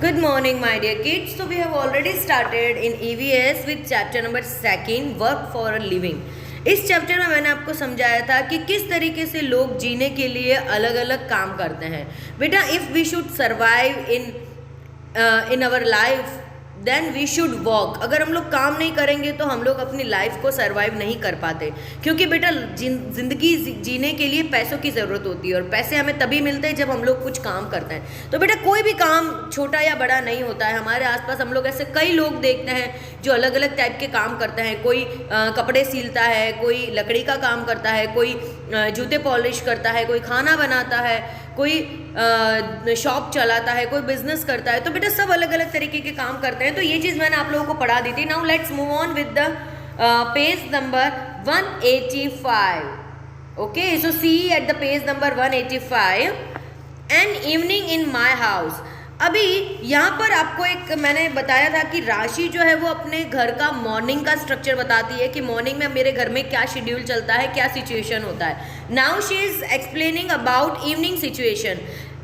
Good morning, my dear kids. So we have already started in EVS with chapter number 2, work for a living. इस chapter में मैंने आपको समझाया था कि किस तरीके से लोग जीने के लिए अलग अलग काम करते हैं. बेटा, if we should survive in our life then we should walk. अगर हम लोग काम नहीं करेंगे तो हम लोग अपनी लाइफ को सर्वाइव नहीं कर पाते, क्योंकि बेटा ज़िंदगी जीने के लिए पैसों की ज़रूरत होती है और पैसे हमें तभी मिलते हैं जब हम लोग कुछ काम करते हैं. तो बेटा, कोई भी काम छोटा या बड़ा नहीं होता है. हमारे आसपास हम लोग ऐसे कई लोग देखते हैं जो अलग अलग टाइप के काम करते हैं. कोई कपड़े सिलता है, कोई लकड़ी का काम करता है, कोई जूते पॉलिश करता है, कोई खाना बनाता है, कोई शॉप चलाता है, कोई बिजनेस करता है. तो बेटा, सब अलग अलग तरीके के काम करते हैं. तो ये चीज़ मैंने आप लोगों को पढ़ा दी थी. Now let's move on with the page number 185. Okay, so see at the page number 185, an evening in my house. अभी यहाँ पर आपको एक मैंने बताया था कि राशि जो है वो अपने घर का मॉर्निंग का स्ट्रक्चर बताती है कि मॉर्निंग में मेरे घर में क्या शेड्यूल चलता है, क्या सिचुएशन होता है. Now she is explaining about evening situation.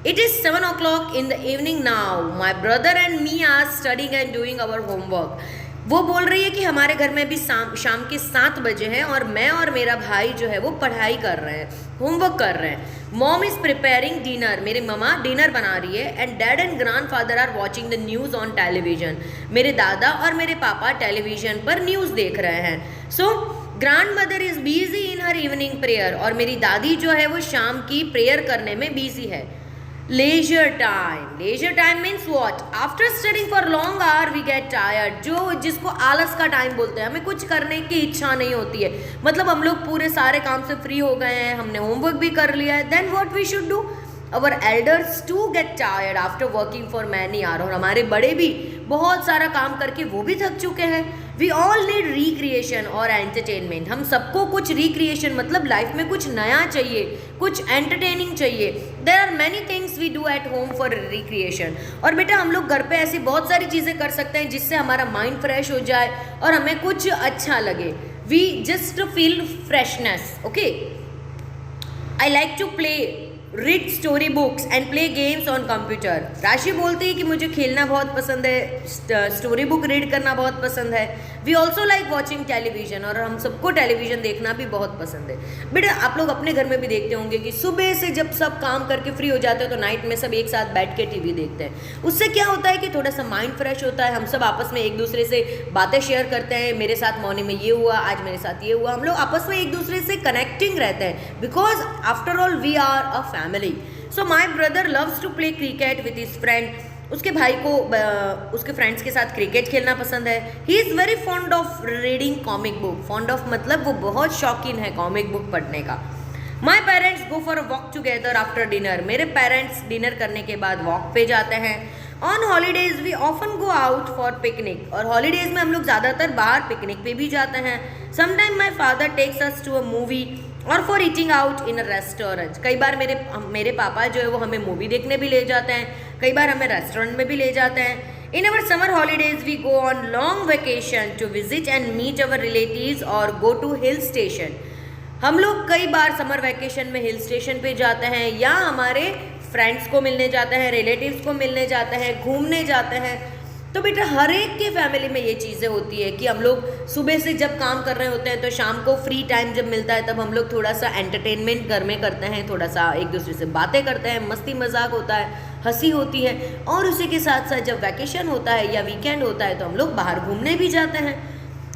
It is 7 o'clock in the evening now. My brother and me are studying and doing our homework. वो बोल रही है कि हमारे घर में भी शाम के 7 बजे हैं और मैं और मेरा भाई जो है वो पढ़ाई कर रहे हैं, होमवर्क कर रहे हैं. Mom is preparing dinner. मेरी ममा डिनर बना रही है. And dad and grandfather are watching the news on television. मेरे दादा और मेरे पापा टेलीविजन पर न्यूज़ देख रहे हैं. सो grand mother is busy in her evening prayer. और मेरी दादी जो है वो शाम की प्रेयर करने में बिजी है. Leisure time. Leisure time means what? After studying for long hour we get tired. जिसको आलस का टाइम बोलते हैं. हमें कुछ करने की इच्छा नहीं होती है. मतलब हम लोग पूरे सारे काम से फ्री हो गए हैं, हमने होमवर्क भी कर लिया है. Then what we should do? Our elders to get tired after working for many hour. और हमारे बड़े भी बहुत सारा काम करके वो भी थक चुके हैं. वी ऑल नीड रिक्रिएशन और एंटरटेनमेंट. हम सबको कुछ रिक्रिएशन मतलब लाइफ में कुछ नया चाहिए, कुछ एंटरटेनिंग चाहिए. There are many things we do at home for recreation. और बेटा, हम लोग घर पे ऐसी बहुत सारी चीज़ें कर सकते हैं जिससे हमारा माइंड फ्रेश हो जाए और हमें कुछ अच्छा लगे. We just feel freshness. Okay, I like to play, read story books and play games on computer. Rashi बोलती है कि मुझे खेलना बहुत पसंद है, स्टोरी बुक रीड करना बहुत पसंद है. We also like watching television. और हम सबको टेलीविजन देखना भी बहुत पसंद है. बेटा, आप लोग अपने घर में भी देखते होंगे कि सुबह से जब सब काम करके फ्री हो जाते हैं तो नाइट में सब एक साथ बैठ के टीवी देखते हैं. उससे क्या होता है कि थोड़ा सा माइंड फ्रेश होता है. हम सब आपस में एक दूसरे से बातें शेयर करते हैं. मेरे साथ मॉर्निंग में ये हुआ, आज मेरे साथ ये हुआ. हम लोग आपस में एक दूसरे से कनेक्टिंग रहते हैं, because after all we are a family. So my brother loves to play cricket with his friend. उसके भाई को उसके फ्रेंड्स के साथ क्रिकेट खेलना पसंद है. He is very fond of reading comic book. Fond of मतलब वो बहुत शौकीन है कॉमिक बुक पढ़ने का. My parents go for a walk together after dinner. मेरे पेरेंट्स डिनर करने के बाद वॉक पे जाते हैं. On holidays we often go out for picnic. और हॉलीडेज में हम लोग ज़्यादातर बाहर पिकनिक पे भी जाते हैं. Sometime my father takes us to a movie और for eating out in a restaurant. कई बार मेरे पापा जो है वो हमें मूवी देखने भी ले जाते हैं, कई बार हमें रेस्टोरेंट में भी ले जाते हैं. In our summer holidays we go on long vacation to visit and meet our relatives और गो टू हिल स्टेशन. हम लोग कई बार समर वेकेशन में हिल स्टेशन पे जाते हैं या हमारे फ्रेंड्स को मिलने जाते हैं, रिलेटिव्स को मिलने जाते हैं, घूमने जाते हैं. तो बेटा, हर एक के फैमिली में ये चीज़ें होती है कि हम लोग सुबह से जब काम कर रहे होते हैं तो शाम को फ्री टाइम जब मिलता है तब हम लोग थोड़ा सा एंटरटेनमेंट घर में करते हैं, थोड़ा सा एक दूसरे से बातें करते हैं, मस्ती मजाक होता है, हंसी होती है. और उसी के साथ साथ जब वैकेशन होता है या वीकेंड होता है तो हम लोग बाहर घूमने भी जाते हैं.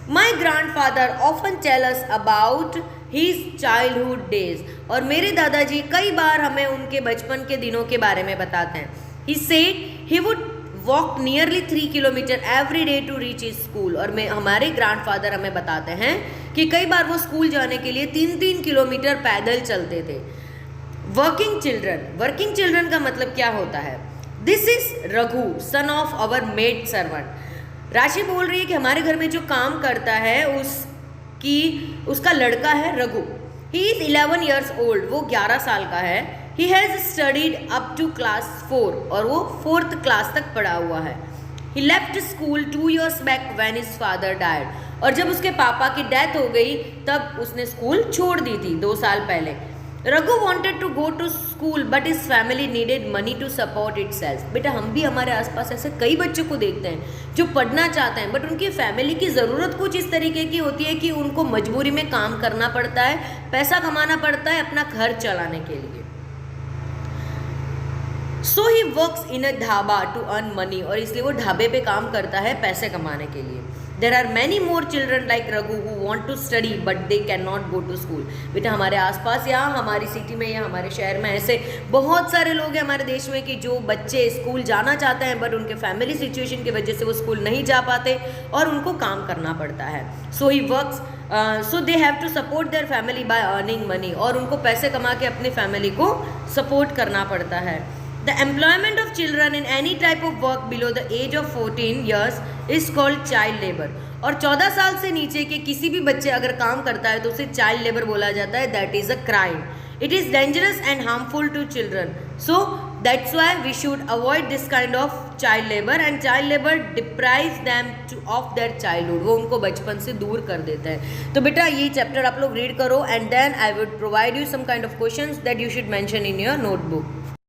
My grandfather often tell us about his childhood days. और मेरे दादाजी कई बार हमें उनके बचपन के दिनों के बारे में बताते हैं. He said he would walk nearly 3 kilometre every day to reach his school. और हमारे ग्रैंडफादर हमें बताते हैं कि कई बार वो स्कूल जाने के लिए 3-3 किलोमीटर पैदल चलते थे. Working children. वर्किंग चिल्ड्रन का मतलब क्या होता है? This is Raghu, son of our maid servant. राशि बोल रही है कि हमारे घर में जो काम करता है उसका लड़का है Raghu. He is 11 years old. वो 11 साल का है. He has studied up to class 4 और वो 4th क्लास तक पढ़ा हुआ है. He left school 2 years back when his father died. और जब उसके पापा की डेथ हो गई तब उसने स्कूल छोड़ दी थी 2 साल पहले. Raghu wanted to go to school but his family needed money to support itself. बेटा हम भी हमारे आसपास ऐसे कई बच्चों को देखते हैं जो पढ़ना चाहते हैं बट उनकी फैमिली की ज़रूरत कुछ इस तरीके की होती है कि उनको मजबूरी में काम करना पड़ता है, पैसा कमाना पड़ता है अपना घर चलाने के लिए. So he works in a dhaba to earn money, और इसलिए वो ढाबे पे काम करता है पैसे कमाने के लिए. There are many more children like Raghu who want to study but they can not go to school. बेटा हमारे आसपास या हमारी सिटी में या हमारे शहर में ऐसे बहुत सारे लोग हैं हमारे देश में कि जो बच्चे स्कूल जाना चाहते हैं बट उनके फैमिली सिचुएशन की वजह से वो स्कूल नहीं जा पाते और उनको काम करना पड़ता है. So he works so they have to support their family by earning money, और उनको पैसे कमा के अपनी फैमिली को सपोर्ट करना पड़ता है. The employment of children in any type of work below the age of 14 years is called child labor. और 14 साल से नीचे के किसी भी बच्चे अगर काम करता है तो उसे चाइल्ड लेबर बोला जाता है. That is a crime. It is dangerous and harmful to children. So that's why we should avoid this kind of child labour, and child labour deprives them of their childhood. वो उनको बचपन से दूर कर देता है. तो बेटा ये चैप्टर आप लोग रीड करो and then I would provide you some kind of questions that you should mention in your notebook.